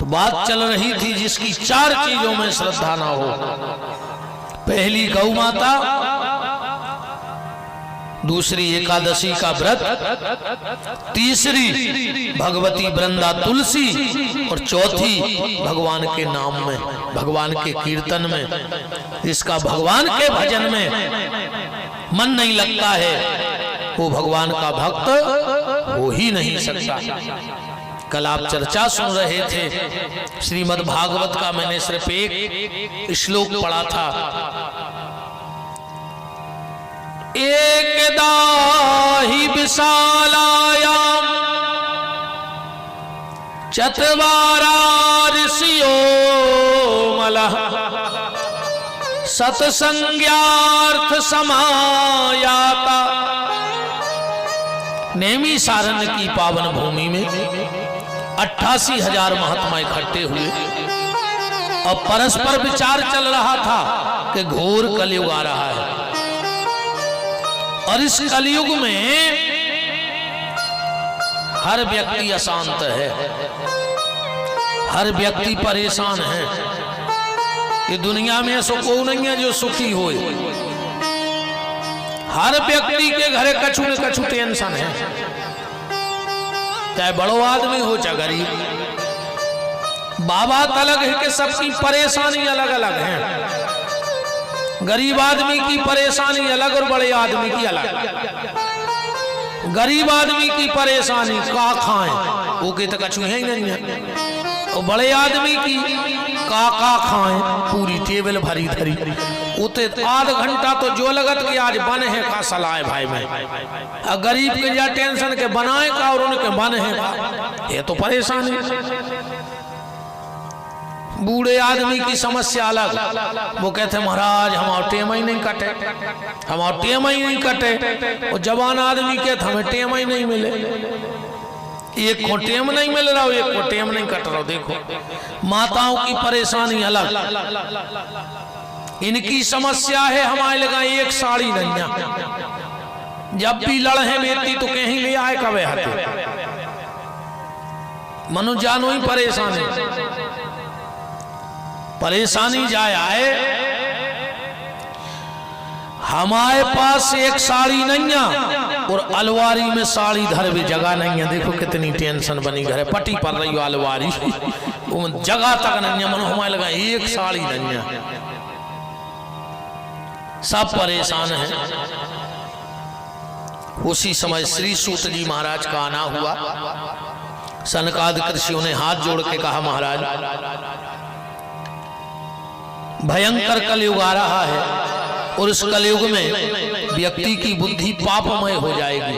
तो बात चल रही थी जिसकी 4 चीजों में श्रद्धा ना हो। पहली गौ माता, दूसरी एकादशी का व्रत, तीसरी भगवती वृंदा तुलसी और चौथी भगवान के नाम में, भगवान के कीर्तन में। जिसका भगवान के भजन में मन नहीं लगता है वो भगवान का भक्त हो ही नहीं सकता। कल आप चर्चा सुन रहे थे श्रीमद् भागवत का, मैंने सिर्फ एक श्लोक पढ़ा था। एकदा हि विशालायां चत्वारा ऋषियो मलः सत्संज्ञार्थ समायाता। नेमी सारण्य की पावन भूमि में 88,000 महात्मा इकट्ठे हुए और परस्पर विचार चल रहा था कि घोर कलयुग आ रहा है और इस कलयुग में हर व्यक्ति अशांत है, हर व्यक्ति परेशान है। ये दुनिया में ऐसा कोई नहीं है जो सुखी हो। हर व्यक्ति के घरे कछु न कछु टेंशन है, चाहे बड़ो आदमी हो चाहे गरीब। बाबा अलग है कि सबकी परेशानी अलग अलग है। गरीब आदमी की परेशानी अलग और बड़े आदमी की अलग। गरीब आदमी की परेशानी का खाएं वो के तो कछु है ही नहीं है, और बड़े आदमी की का खाएं पूरी टेबल भरी धरी। उते आध घंटा तो जो लगत कि आज बन है का सलाह भाई में, और गरीब के या टेंशन के बनाए का और उनके बन है, ये तो परेशानी। बूढ़े आदमी की समस्या अलग, वो कहते महाराज हमारा टेम ही नहीं कटे, हमारा टेम ही नहीं कटे। और जवान आदमी कहते हमें टेम ही नहीं मिले, एक को टेम नहीं मिल रहा, एक को टेम नहीं कट रहा। देखो माताओं की परेशानी अलग, इनकी समस्या है हमारे लगा एक साड़ी नहीं, जब भी लड़े बेटी तो कहीं ले आए कवे हाथे। मनु जानो ही परेशान है, परेशानी जाए आए। हमारे पास एक साड़ी नहीं है और अलवारी में साड़ी धर भी जगह नहीं है। देखो कितनी टेंशन बनी, घरे पटी पड़ रही हो अलवारी, जगह तक नहीं है। मनो हमारे लगा एक साड़ी नहीं है, सब परेशान है। उसी समय श्री सूत जी महाराज का आना हुआ। सनकादिक ऋषियों ने हाथ जोड़ के कहा महाराज भयंकर कलयुग आ रहा है और इस कलयुग में व्यक्ति की बुद्धि पापमय हो जाएगी,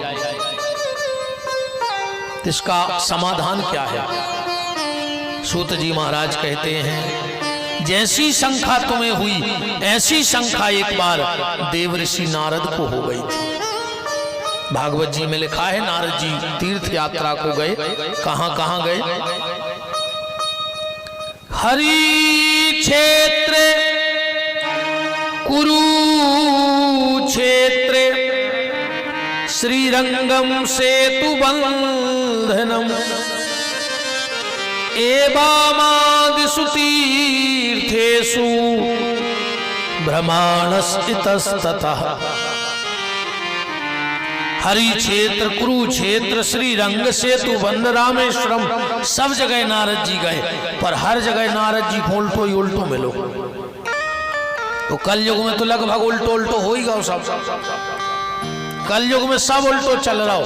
इसका समाधान क्या है? सूत जी महाराज कहते हैं जैसी शंका तुम्हें हुई ऐसी शंका एक बार देव ऋषि नारद को हो गई थी। भागवत जी में लिखा है नारद जी तीर्थ यात्रा को गए। कहां कहां गए? हरि क्षेत्र कुरुक्षेत्र श्रीरंगम सेतु बंधनम एवामादिषु तीर्थेषु भ्रमणस्थितस्ततः। हरि क्षेत्र कुरुक्षेत्र श्रीरंग सेतु बंध रामेश्वरम सब जगह नारद जी गए, पर हर जगह नारद जी को उल्टो ही उल्टो मिलो। तो कलयुग में तो लगभग उल्टो उल्टो हो ही गया सब। कलयुग में सब उल्टो चल रहा हो।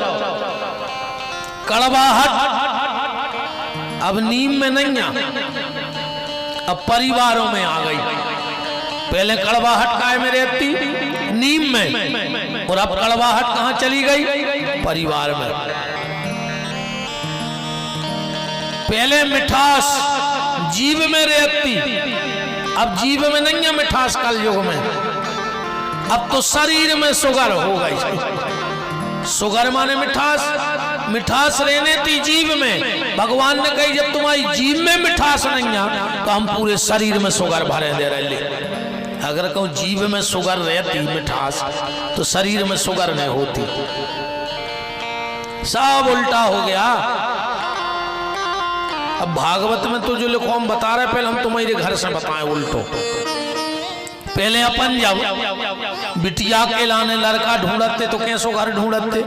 कड़वाहट अब नीम में नहीं है, अब परिवारों में आ गई। पहले कड़वाहट काय में रहती? नीम में, और अब कड़वाहट कहां चली गई? परिवार में। पहले मिठास जीव में रहती, अब जीव में नहीं है मिठास कलयुग में। अब तो शरीर में शुगर हो गई। शुगर माने मिठास, मिठास रहने थी जीव में। भगवान ने कही जब तुम्हारी जीव में मिठास नहीं है तो हम पूरे शरीर में शुगर भरे दे रहे। अगर कहूँ जीव में शुगर रहती मिठास तो शरीर में शुगर नहीं होती। सब उल्टा हो गया। अब भागवत में तो जो लिखो हम बता रहे, पहले हम तुम्हारे घर से बताएं उल्टो। पहले अपन जब बिटिया के लाने लड़का ढूंढते तो कैसो घर ढूंढते,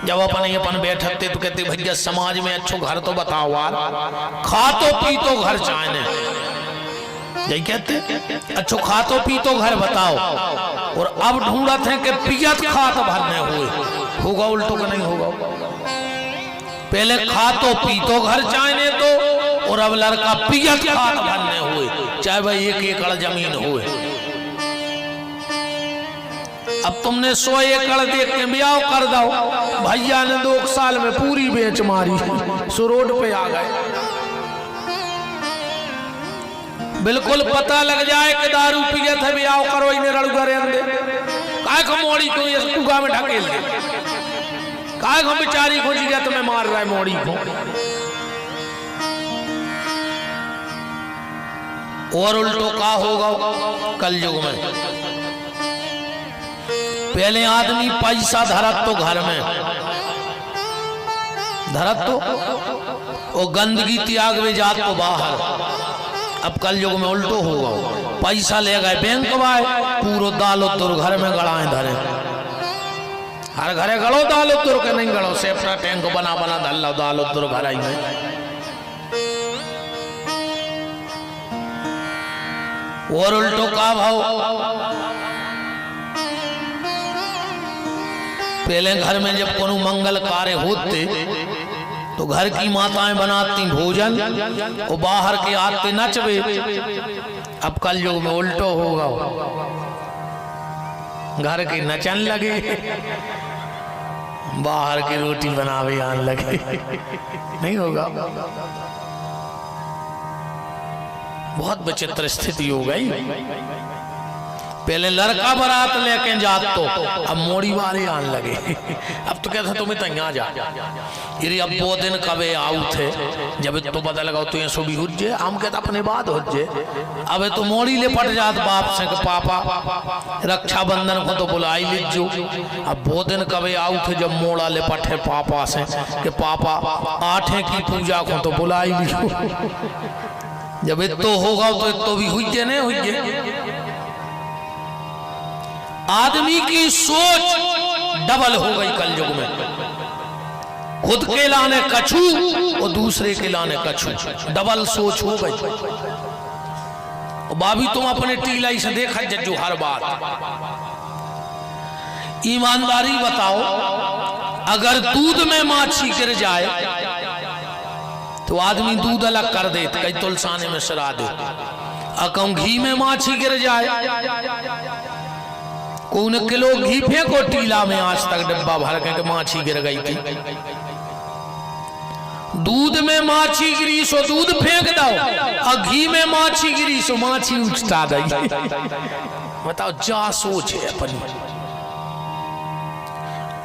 जब अपन बैठते तो कहते भैया समाज में अच्छो घर तो बताओ यार, खा तो पी तो घर चाहने, यही कहते अच्छो खा तो पी तो घर बताओ। और अब ढूंढत हैं कि पियत खात भरने हुए, होगा उल्टो का नहीं होगा। पहले खा तो पी तो घर चाहने तो, और अब लड़का पियत खात भरने हुए, चाहे भाई 1 एकड़ जमीन हुए। अब तुमने 100 एकड़ देख के ब्याह कर दो, भैया ने 2 साल में पूरी बेच मारी, सो रोड पे आ गए। बिल्कुल पता लग जाए कि दारू पिए थे, ब्याह करो इन्हें रड़ुगा रेंदे, काय को मोड़ी को ये कुगा में ढकेल दे, काय को बेचारी खोजी गया तुम्हें मार रहा है मोड़ी को। और उल्टो का होगा कलयुग में, पहले आदमी पैसा धरत तो घर में धरत तो, और गंदगी त्याग में जात तो बाहर। अब कलयुग में उल्टो होगा, पैसा ले गए बैंक वाए, पूरो दालो तुर घर में गड़ाए धरे, हर घरे गड़ो दालो तुर के नहीं गड़ो, सेपरा टैंक बना बना धल्ला दालो तुर घर आई में। और उल्टो का भाव, पहले घर में जब कोनो मंगल कार्य होते तो घर की माताएं बनाती भोजन और बाहर के आते नचवे। अब कलयुग में उल्टो होगा, घर के नचन लगे, बाहर की रोटी बनावे आने लगे, नहीं होगा। बहुत विचित्र स्थिति हो गई। पहले लड़का बारात लेके जात तो, अब मोड़ी वाले आने लगे। अब तो कहते तुम्हें तैयार जा, ये अब 2 दिन कबे आऊ थे, जब तो पता लगा तो ये सो भी हुज्जे, हम कहते अपने बात हुज्जे। अब तो मोड़ी ले पट जात बाप से कि पापा रक्षाबंधन को तो बुलाई लीजो। अब 2 दिन कबे आऊ थे जब मोड़ा ले पटे पापा से कि पापा 8 की पूजा को तो बुलाई लीजो। जब तो होगा तो भी हुज्जे नहीं हुज्जे। आदमी की सोच डबल हो गई कलयुग में, खुद के लाने कछू और दूसरे के लाने कछू, डबल सोच हो गई। बाबी तुम अपने टीलाई से देखा जज्जू हर बात, ईमानदारी बताओ, अगर दूध में माछी गिर जाए तो आदमी दूध अलग कर दे, कई तुलसाने में सरा दे। अकम घी में माछी गिर जाए, कौन किलो घी फेंको टीला में, आज तक डब्बा भर के माछी गिर गई थी। दूध में माछी गिरी सो दूध फेंक दो, और घी में माछी गिरी सो माछी उछता गई। बताओ जा सोच है अपनी,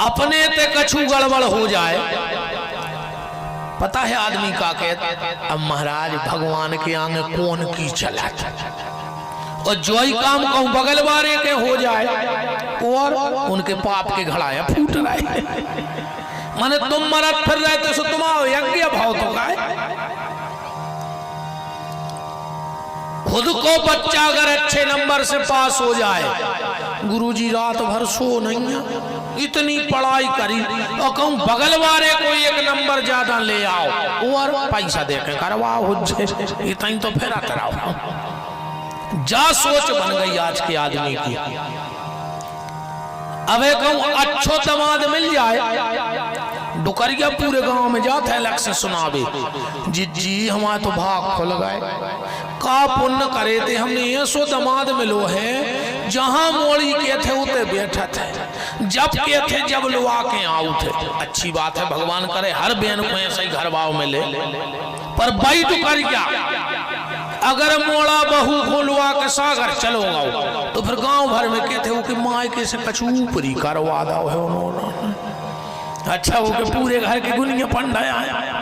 अपने ते कछु गड़बड़ हो जाए। पता है आदमी का कहता, अब महाराज भगवान के आगे कौन की चला, और जो ही काम कहूं बगल वाले के हो जाए, और उनके पाप के घड़ाया फूट रहे। माने तुम मरद फिर रहे तो तुम्हारा यज्ञ भाव तो का है। खुद को बच्चा अगर अच्छे नंबर से पास हो जाए, गुरुजी रात भर सो नहीं है, इतनी पढ़ाई करी, और कहूं बगल वाले को 1 नंबर ज्यादा ले आओ और पैसा देके करवाओ, इतना तो फिर कराओ। जा सोच बन गई आज के आदमी की। अब कहूं अच्छो दमाद मिल जाए, डुकरिया पूरे गांव में जाता है लक्ष्य सुनावे, जी हमारा तो भाग खुल गए, का पुण्य करे थे हमने, ये सो दमाद मिलो है जहां मोड़ी के थे उते बैठा थे, जब के थे जब लुआ के आऊ थे। अच्छी बात है, भगवान करे हर बहन को ऐसा ही घर भाव मिले, पर भाई डुकरिया अगर मोड़ा बहू खोलवा के सागर चलो गाओ तो फिर गांव भर में कहते हो कि माँ कैसे कछु ऊपरी करवा दो है उन्होंने। अच्छा वो के पूरे घर के गुनिया पंडा आया,